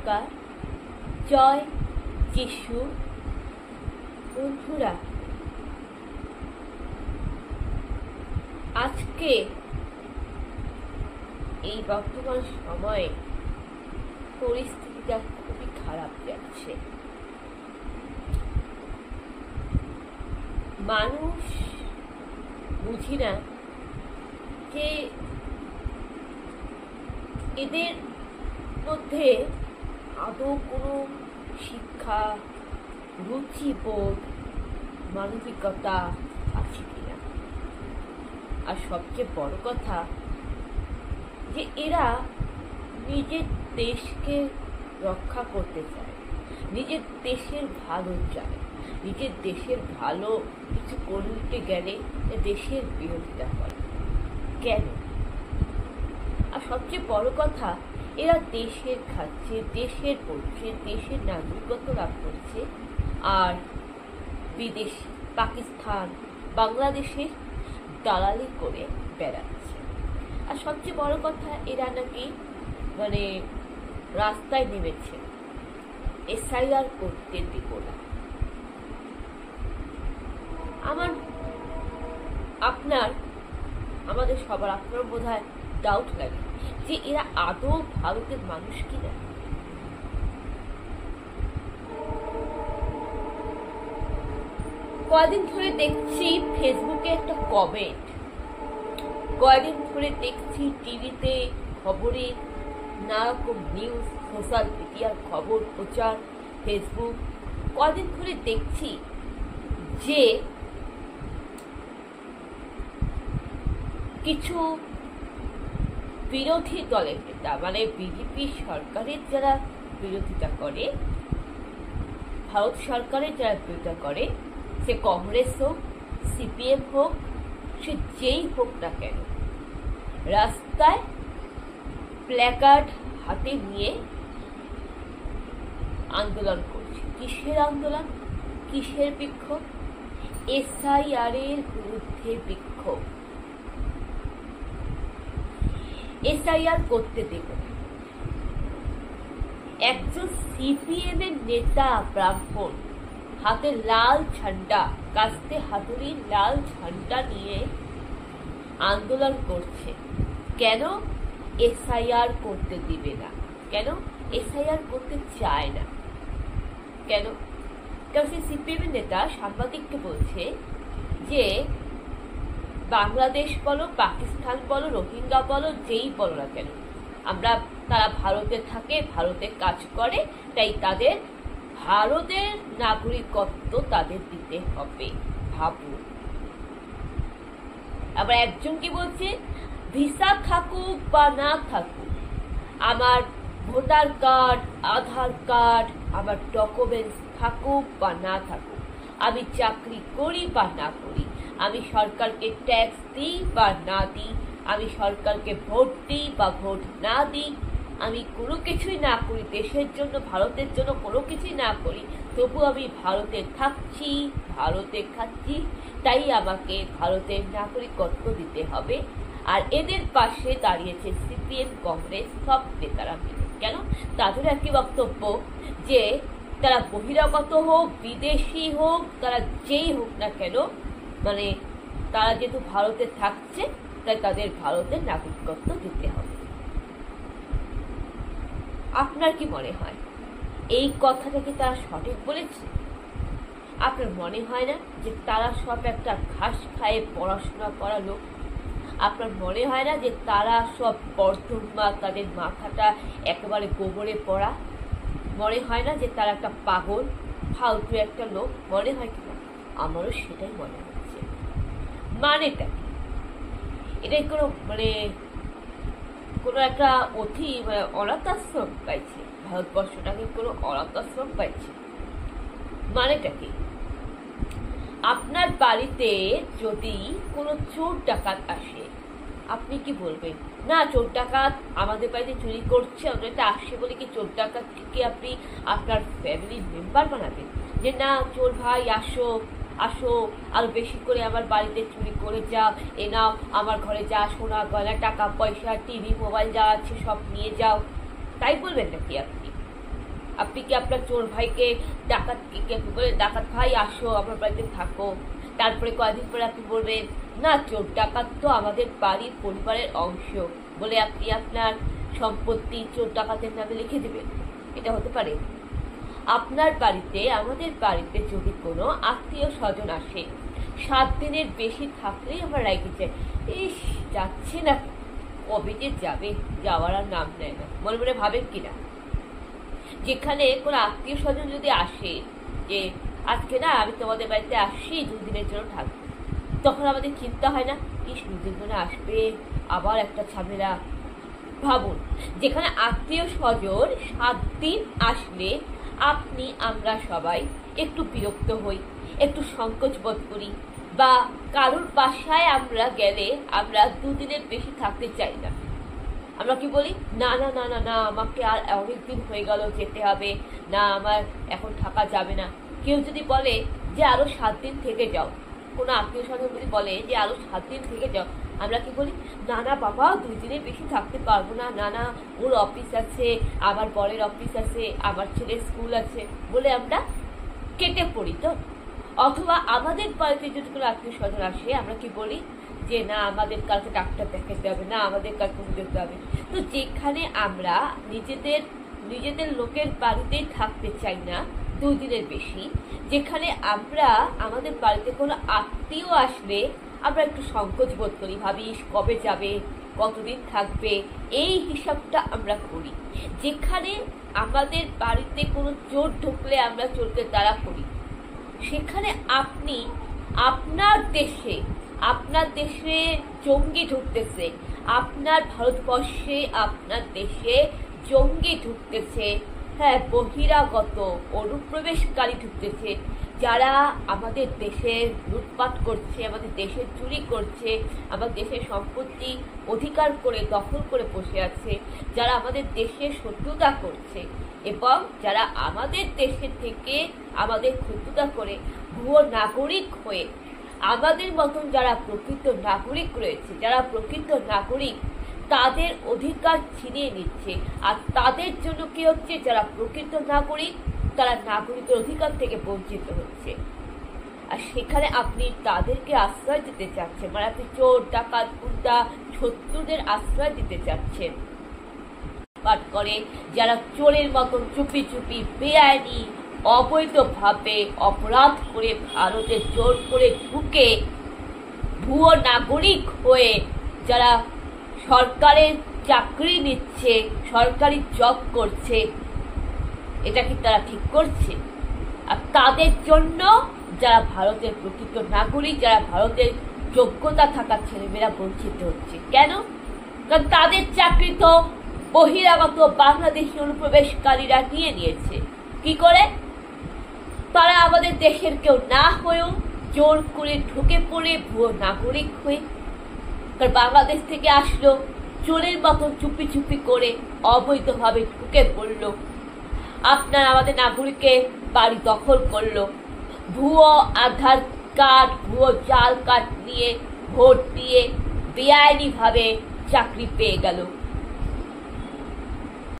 নমস্কার, জয় যিশু। বন্ধুরা, আজকে এই বর্তমান সময়ে পরিস্থিতিটা খুবই খারাপ যাচ্ছে। মানুষ বুঝি না যে এদের মধ্যে আদৌ কোনো শিক্ষা, রুচিবোধ, মানবিকতা আছে কিনা। আর সবচেয়ে বড় কথা যে এরা নিজের দেশকে রক্ষা করতে চায়, নিজের দেশের ভালো চায়, নিজের দেশের ভালো কিছু করতে গেলে দেশের বিরোধিতা করে। কেন? আর সবচেয়ে বড় কথা, এরা দেশের খাচ্ছে, দেশের পড়ছে, দেশের নাগরিকত্ব লাভ করছে, আর বিদেশি পাকিস্তান, বাংলাদেশের দালালি করে বেড়াচ্ছে। আর সবচেয়ে বড় কথা, এরা নাকি রাস্তায় নেমেছে এসআইআর করতে দেব না। আমাদের সবার আপনার বোধহয় ডাউট লাগে যে এরা আদৌ ভারতের মানুষ কিনা। কয়েকদিন ধরে দেখছি ফেসবুকে একটা কমেন্ট, কয়েকদিন ধরে দেখছি টিভিতে, খবরে, নানারকম নিউজ, সোশ্যাল মিডিয়ার খবর প্রচার, ফেসবুক, কয়েকদিন ধরে দেখছি যে কিছু বিরোধী দলের নেতা, বিজেপি সরকারের যারা বিরোধিতা করে, ভারত সরকারের যারা বিরোধিতা করে, সে কংগ্রেস হোক, সিপিএম হোক, সে যেই হোক না কেন, রাস্তায় প্ল্যাকার্ড হাতে নিয়ে আন্দোলন করছে। কিসের আন্দোলন? কিসের বিক্ষোভ? এসআইআর এর বিরুদ্ধে বিক্ষোভ। এসআইআর করতে দেব না। একজন সিপিএম এর নেতা ব্রাহ্মণ হাতে লাল ঝান্ডা, কাস্তে হাতুড়ি লাল ঝান্ডা নিয়ে আন্দোলন করছে। কেন? এসআইআর করতে দিবে না। কেন? এসআইআর করতে চায় না। কেন? কারণ সে সিপিএম এর নেতা সাংবাদিককে বলছে যে বাংলাদেশ বলো, পাকিস্তান বলো, রোহিঙ্গা বলো, যেই বলো না কেন, তারা ভারতে থাকে, ভারতে কাজ করে, তাই তাদের ভারতের নাগরিকত্ব তাদের দিতে হবে। ভাবুন। আবার একজন কি বলছে, ভিসা থাকুক বা না থাকুক, আমার ভোটার কার্ড, আধার কার্ড, আমার ডকুমেন্টস থাকুক বা না থাকুক, আমি চাকরি করি বা না করি, আমি সরকারকে ট্যাক্স দিই বা না দিই, আমি সরকারকে ভোট দিই বা ভোট না দিই, আমি কোনো কিছুই না করি দেশের জন্য, ভারতের জন্য কোনো কিছুই না করি, তবু আমি ভারতে থাকছি, ভারতে খাচ্ছি, তাই আমাকে ভারতের নাগরিকত্ব দিতে হবে। আর এদের পাশে দাঁড়িয়েছে সিপিএম, কংগ্রেস, সব নেতারা মিলে। কেন? তাদের একই বক্তব্য যে তারা বহিরাগত হোক, বিদেশি হোক, তারা যেই হোক না কেন, তারা যেহেতু ভারতে থাকছে, তাই তাদের ভারতের নাগরিকত্ব দিতে হবে। আপনার কি মনে হয় এই কথাটা কি তারা সঠিক বলেছে? আপনার মনে হয় না যে তারা সব একটা ঘাস খায়ে পড়াশোনা করা লোক? আপনার মনে হয় না যে তারা সব বর্ধমা, তাদের মাথাটা একেবারে গোবরে পড়া? মনে হয় না যে তারা একটা পাগল, ফালতু একটা লোক? মনে হয় কিনা? আমারও সেটাই মনে হচ্ছে। মানেটা কি? এটাই কোনো একটা অতি অনাথাশ্রম পাইছে? ভারতবর্ষটাকে কোনো অনাথাশ্রম পাইছে? মানেটা কি? আপনার বাড়িতে যদি কোনো চোর ডাকাত আসে, আপনি কি বলবেন? না, চোর ডাকাত আমাদের বাড়িতে চুরি করছে, ওটা আসে বলে কি চোর ডাকাতকে আপনি আপনার ফ্যামিলির মেম্বার বানাবেন? যে না, চোর ভাই আসো, আসো, আরো বেশি করে আমার বাড়িতে চুরি করে যাও, এ নাও, আমার ঘরে যা সোনা গয়না, টাকা পয়সা, টিভি, মোবাইল যা আছে সব নিয়ে যাও, তাই বলবেন নাকি আপনি? আপনি কি আপনার চোর ভাইকে ডাকাতকে বলে, ডাকাত ভাই আসো আমার বাড়িতে থাকো, তারপরে কয়েকদিন পরে আপনি বলবেন না চোর ডাকাত তো আমাদের বাড়ির পরিবারের অংশ বলে আপনি আপনার সম্পত্তি চোর ডাকাতের নামে লিখে দেবেন? এটা হতে পারে? আপনার বাড়িতে, আমাদের বাড়িতে যদি কোনো আত্মীয় স্বজন আসে, 7 দিনের বেশি থাকলেই আমরা রেগে যাই, ইস যাচ্ছে না, কবে যে যাবে, যাওয়ার আর নাম নেয় না। মনে মনে ভাবেন কিনা? যেখানে কোনো আত্মীয় স্বজন যদি আসে যে আজকে না আমি তোমাদের বাড়িতে আসছি 2 দিনের জন্য থাকবো, তখন আমাদের চিন্তা হয় না ইস 2 দিন মনে আসবে, আবার একটা ঝামেলা। ভাবুন, যেখানে আত্মীয় স্বজন 7 দিন আসলে আপনি, আমরা সবাই একটু বিরক্ত হই, একটু সংকোচ বোধ করি, বা কারোর বাসায় আমরা গেলে আমরা 2 দিনের বেশি থাকতে চাই না। আমরা কি বলি, না না না না না আমাকে আর অনেকদিন হয়ে গেল যেতে হবে, না আমার এখন থাকা যাবে না। কেউ যদি বলে যে আরো 7 দিন থেকে যাও, কোনো আত্মীয় স্বজন যদি বলে যে আরো 7 দিন থেকে যাও, আমরা কি বলি, না না বাবা 2 দিনের বেশি থাকতে পারবো না, না না ওর অফিস আছে, আমার বরের অফিস আছে, আমার ছেলের স্কুল আছে বলে আমরা কেটে পড়ি। তো অথবা আমাদের বাড়িতে যদি কোনো আত্মীয় স্বজন আসে, আমরা কি বলি যে না আমাদের কালকে ডাক্তার দেখাতে হবে, না আমাদের কালকে যেতে হবে। তো যেখানে আমরা নিজেদের লোকের বাড়িতেই থাকতে চাই না 2 দিনের বেশি, যেখানে আমরা আমাদের বাড়িতে কোনো আত্মীয় আসলে আমরা একটু সংকোচ বোধ করি, ভাবি কবে যাবে, কতদিন থাকবে, এই হিসাবটা আমরা করি। যেখানে আমাদের বাড়িতে কোনো চোর ঢুকলে আমরা চোরকে তাড়া করি, সেখানে আপনি আপনার দেশে জঙ্গি ঢুকতেছে, আপনার ভারতবর্ষে আপনার দেশে জঙ্গি ঢুকতেছে, হ্যাঁ বহিরাগত অনুপ্রবেশকারী ঢুকতেছে, যারা আমাদের দেশে লুটপাট করছে, আমাদের দেশে চুরি করছে, আমাদের দেশের সম্পত্তি অধিকার করে দখল করে বসে আছে, যারা আমাদের দেশে শত্রুতা করছে, এবং যারা আমাদের দেশে থেকে আমাদের শত্রুতা করে ভুয়ো নাগরিক হয়ে আমাদের মতন যারা প্রকৃত নাগরিক রয়েছে, যারা প্রকৃত নাগরিক তাদের অধিকার ছিনিয়ে নিচ্ছে। আর তাদের জন্য কি হচ্ছে, যারা প্রকৃত নাগরিক তারা নাগরিকের অধিকার থেকে বঞ্চিত হচ্ছে। আর সেখানে আপনি তাদেরকে আশ্রয় দিতে চাচ্ছেন, মানে আপনি চোর ডাকাত গুন্ডা শত্রুদের আশ্রয় দিতে চাচ্ছেন। পাঠ করে যারা চোরের মতন চুপি চুপি বেআইনি অবৈধভাবে অপরাধ করে ভারতে জোর করে ঢুকে ভুয়ো নাগরিক হয়ে যারা সরকারের চাকরি নিচ্ছে, সরকারি জব করছে, এটা কি তারা ঠিক করছে? আর তাদের জন্য যারা ভারতের প্রকৃত নাগরিক, যারা ভারতের যোগ্যতা থাকা ছেলেমেয়েরা বঞ্চিত হচ্ছে। কেন? কারণ তাদের চাকরি তো বহিরাগত বাংলাদেশি অনুপ্রবেশকারীরা নিয়ে নিয়েছে। কি করে? তারা আমাদের দেশের কেউ না হয়েও জোর করে ঢুকে পড়ে ভুয়ো নাগরিক হয়ে, কারণ বাংলাদেশ থেকে আসলো, চোরের মতন চুপি চুপি করে অবৈধভাবে ঢুকে পড়লো, আপনার আমাদের নাগরিকের বাড়ি দখল করলো, ভুয়ো আধার কার্ড, ভুয়ো জাল কার্ড নিয়ে ভোট দিয়ে বেআইনি ভাবে চাকরি পেয়ে গেল।